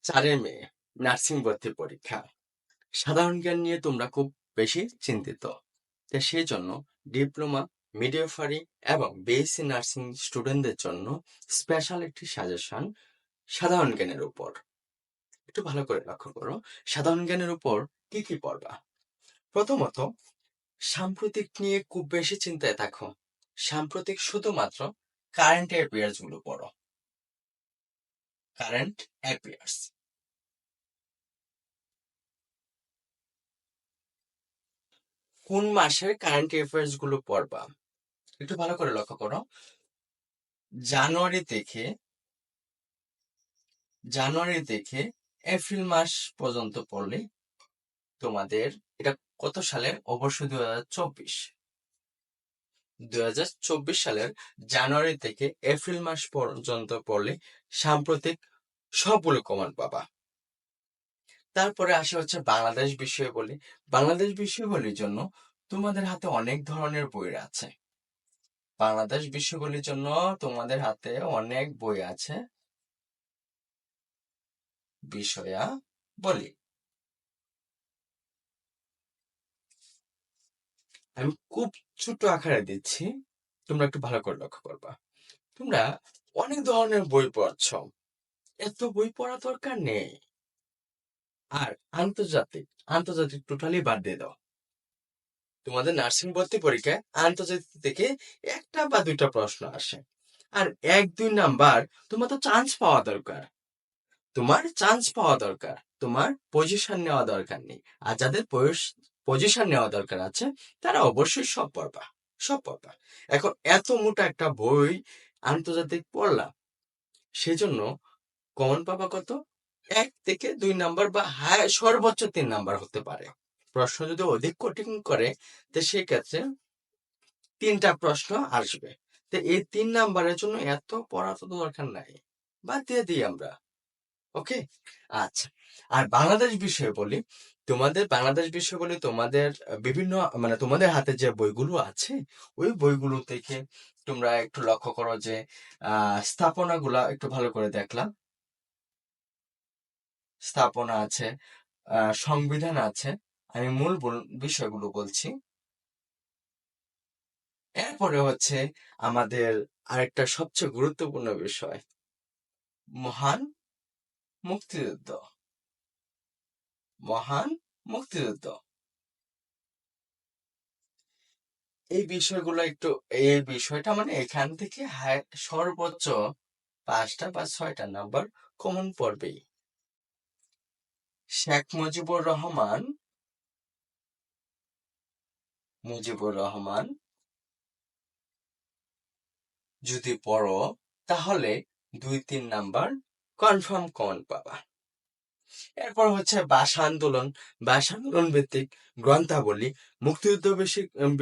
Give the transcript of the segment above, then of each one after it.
4 মে nursing ভর্তি পরীক্ষা। সাধারণ জ্ঞান নিয়ে তোমরা খুব বেশি চিন্তিত। সেই জন্য ডিপ্লোমা, মিডওয়াইফারি এবং বিএসসি নার্সিং স্টুডেন্টদের জন্য স্পেশাল একটি সাজেশন সাধারণ জ্ঞানের উপর। একটু ভালো করে লক্ষ্য করো, সাধারণ জ্ঞানের উপর কি কি পড়বা। প্রথমত, সাম্প্রতিক নিয়ে খুব বেশি চিন্তায় থাকো। সাম্প্রতিক শুধুমাত্র কারেন্ট অ্যাফেয়ার্স গুলো পড়ো। কারেন্ট অ্যাফেয়ার্স কোন মাসের কারেন্ট অ্যাফেয়ার্স গুলো পড়বা একটু ভালো করে লক্ষ্য করো। জানুয়ারি থেকে এপ্রিল মাস পর্যন্ত পড়লে তোমাদের এটা কত সালের? অবশ্যই 2024 সালের জানুয়ারি থেকে এপ্রিল মাস পর্যন্ত পড়লে সাম্প্রতিক সবগুলো কমন পাবা। তারপরে আসে হচ্ছে বাংলাদেশ বিষয়াবলী। বাংলাদেশ বিষয়াবলীর জন্য তোমাদের হাতে অনেক ধরনের বই আছে। বাংলাদেশ বিষয়াবলীর জন্য তোমাদের হাতে অনেক বই আছে। বিষয়াবলী আমি খুব ছোট আকারে দিচ্ছি, তোমরা একটু ভালো করে লক্ষ্য করবা। তোমরা অনেক ধরনের বই পড়ছ, এত বই পড়া দরকার নেই। আর আন্তর্জাতিক টোটালি বাদ দিয়ে দাও। তোমাদের নার্সিং ভর্তি পরীক্ষায় আন্তর্জাতিক থেকে একটা বা দুইটা প্রশ্ন আসে, আর 1-2 নাম্বার তোমার তো চান্স পাওয়া দরকার। তোমার পজিশন নেওয়া দরকার নেই। আর যাদের পজিশন নেওয়া দরকার আছে তারা অবশ্যই সব পড়বা। এখন এত মোটা একটা বই আন্তর্জাতিক পড়লা, সেজন্য কমন পাবা কত? 1 থেকে 2 নাম্বার বা সর্বোচ্চ 3 নাম্বার হতে পারে। প্রশ্ন যদি অধিক কঠিন করে তো সেক্ষেত্রে 3টা প্রশ্ন আসবে। তো এই 3 নাম্বারের জন্য এত পড়া তো দরকার নাই, বাদ দিয়ে দিই আমরা। ওকে, আচ্ছা। আর বাংলাদেশ বিষয়ে বলি, তোমাদের বিভিন্ন তোমাদের হাতে যে বইগুলো আছে ওই বইগুলো থেকে তোমরা একটু লক্ষ্য করো যে স্থাপনাগুলা একটু ভালো করে দেখলাম। স্থাপনা আছে, সংবিধান আছে। আমি মূল বিষয়গুলো বলছি। এরপরে হচ্ছে আমাদের আরেকটা সবচেয়ে গুরুত্বপূর্ণ বিষয়, মহান মুক্তিযুদ্ধ। মহান মুক্তিযুদ্ধ এই বিষয়টা এখান থেকে সর্বোচ্চ 5টা বা 6টা নাম্বার কমন পড়বেই। শেখ মুজিবুর রহমান যদি পড়ো তাহলে 2-3 নাম্বার কনফার্ম কমন পাবা। এরপর হচ্ছে ভাষা আন্দোলন ভিত্তিক গ্রন্থাবলী, মুক্তিযুদ্ধ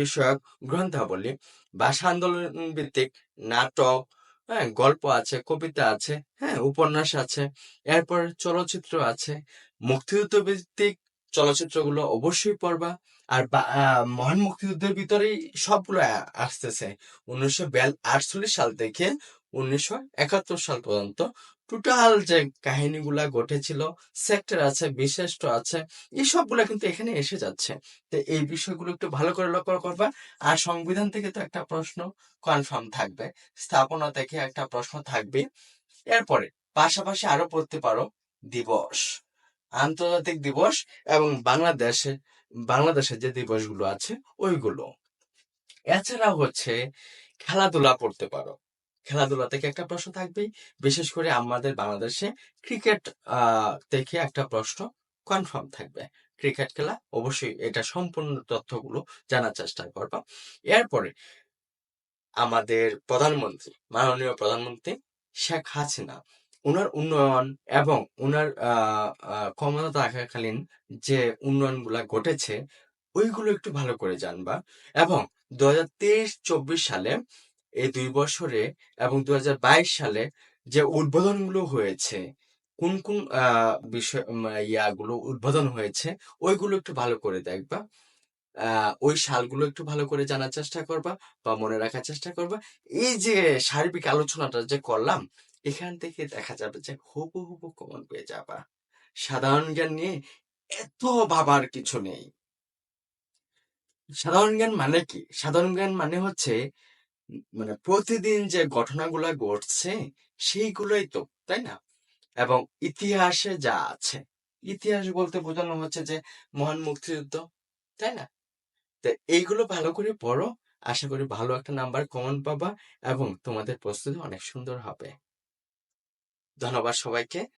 বিষয়ক গ্রন্থাবলী, ভাষা আন্দোলন ভিত্তিক নাটক, হ্যাঁ, গল্প আছে, কবিতা আছে, হ্যাঁ, উপন্যাস আছে। এরপর চলচ্চিত্র আছে। মুক্তিযুদ্ধ ভিত্তিক চলচ্চিত্রগুলো অবশ্যই পড়বা। আর মহান মুক্তিযুদ্ধের ভিতরেই সবগুলো আসতেছে। 1948 সাল থেকে 1971 সাল পর্যন্ত টোটাল যে কাহিনীগুলা ঘটেছিল, সেক্টর আছে, বিশিষ্ট আছে, এই সবগুলা কিন্তু এখানে এসে যাচ্ছে। তো এই বিষয়গুলো একটু ভালো করে লক্ষ্য করবা। আর সংবিধান থেকে তো একটা প্রশ্ন কনফার্ম থাকবে, স্থাপনা থেকে একটা প্রশ্ন থাকবে। এরপরে পাশাপাশি আরো পড়তে পারো দিবস, আন্তর্জাতিক দিবস এবং বাংলাদেশের যে দিবসগুলো আছে ওইগুলো। এছাড়া হচ্ছে খেলাধুলা পড়তে পারো। খেলাধুলা থেকে একটা প্রশ্ন থাকবেই, বিশেষ করে আমাদের বাংলাদেশে ক্রিকেট থেকে একটা প্রশ্ন কনফার্ম থাকবে। ক্রিকেট খেলা অবশ্যই, এটা সম্পূর্ণ তথ্যগুলো জানার চেষ্টা করবা। এরপরে আমাদের মাননীয় প্রধানমন্ত্রী শেখ হাসিনা, উনার উন্নয়ন এবং উনার ক্ষমতা থাকাকালীন যে উন্নয়নগুলা ঘটেছে ওইগুলো একটু ভালো করে জানবা। এবং 2023-24 সালে এই 2 বছরে এবং 2022 সালে যে উদ্বোধনগুলো হয়েছে, কোন কোন বিষয় ইয়াগুলো উদ্বোধন হয়েছে ওইগুলো একটু ভালো করে দেখবা। ওই সালগুলো একটু ভালো করে জানার চেষ্টা করবা বা মনে রাখার চেষ্টা করবা। এই যে সার্বিক আলোচনাটা যে করলাম, এখান থেকে দেখা যাবে যে হুবহু কমন পেয়ে যাবা। সাধারণ জ্ঞান নিয়ে এত ভাবার কিছু নেই। সাধারণ জ্ঞান মানে কি? সাধারণ জ্ঞান মানে হচ্ছে মানে প্রতিদিন যে ঘটনাগুলা ঘটছে সেইগুলোই তো, তাই না? এবং ইতিহাসে যা আছে, ইতিহাস বলতে বোঝানো হচ্ছে যে মহান মুক্তিযুদ্ধ, তাই না? তো এইগুলো ভালো করে পড়ো, আশা করি ভালো একটা নাম্বার কমন পাবা এবং তোমাদের প্রস্তুতি অনেক সুন্দর হবে। ধন্যবাদ সবাইকে।